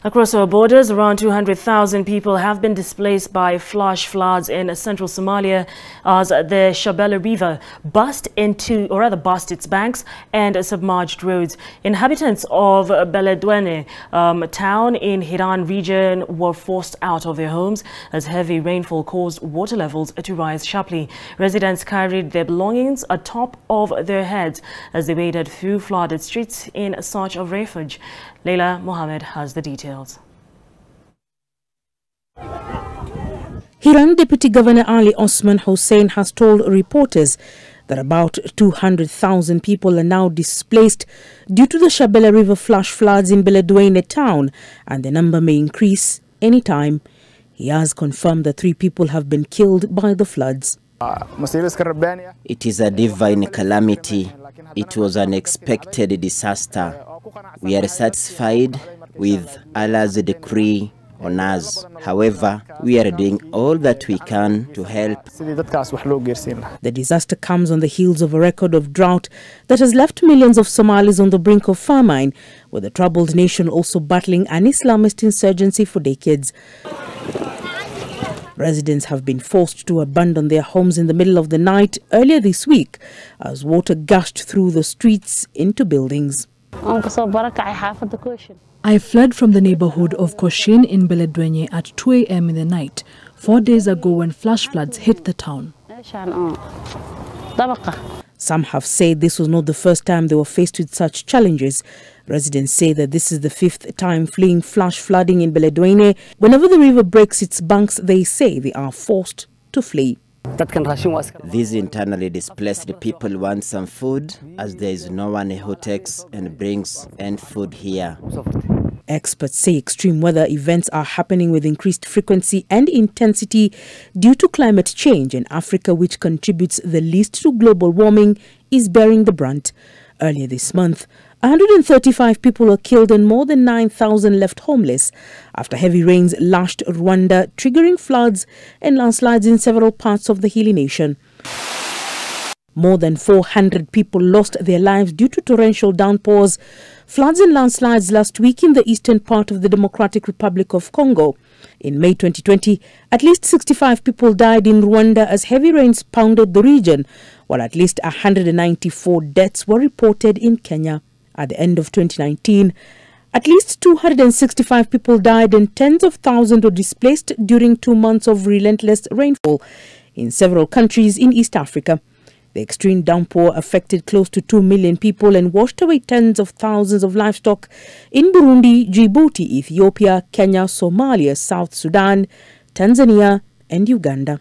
Across our borders, around 200,000 people have been displaced by flash floods in central Somalia as the Shabelle River burst its banks and submerged roads. Inhabitants of Beledweyne town in Hiran region were forced out of their homes as heavy rainfall caused water levels to rise sharply. Residents carried their belongings atop of their heads as they waded through flooded streets in search of refuge. Leila Mohammed has the details. Hiran Deputy Governor Ali Osman Hussein has told reporters that about 200,000 people are now displaced due to the Shabelle River flash floods in Beledweyne town, and the number may increase anytime. He has confirmed that 3 people have been killed by the floods. It is a divine calamity. It was an unexpected disaster. We are satisfied with Allah's decree on us. However, we are doing all that we can to help. The disaster comes on the heels of a record of drought that has left millions of Somalis on the brink of famine, with the troubled nation also battling an Islamist insurgency for decades. Residents have been forced to abandon their homes in the middle of the night earlier this week as water gushed through the streets into buildings. I fled from the neighborhood of Koshin in Beledweyne at 2 a.m. in the night, 4 days ago when flash floods hit the town. Some have said this was not the first time they were faced with such challenges. Residents say that this is the 5th time fleeing flash flooding in Beledweyne. Whenever the river breaks its banks, they say they are forced to flee. These internally displaced people want some food, as there is no one who takes and brings any food here. Experts say extreme weather events are happening with increased frequency and intensity due to climate change, and Africa, which contributes the least to global warming, is bearing the brunt. Earlier this month, 135 people were killed and more than 9,000 left homeless after heavy rains lashed Rwanda, triggering floods and landslides in several parts of the hilly nation. More than 400 people lost their lives due to torrential downpours, floods and landslides last week in the eastern part of the Democratic Republic of Congo. In May 2020, at least 65 people died in Rwanda as heavy rains pounded the region, while at least 194 deaths were reported in Kenya. At the end of 2019, at least 265 people died and tens of thousands were displaced during 2 months of relentless rainfall in several countries in East Africa. The extreme downpour affected close to 2 million people and washed away tens of thousands of livestock in Burundi, Djibouti, Ethiopia, Kenya, Somalia, South Sudan, Tanzania and Uganda.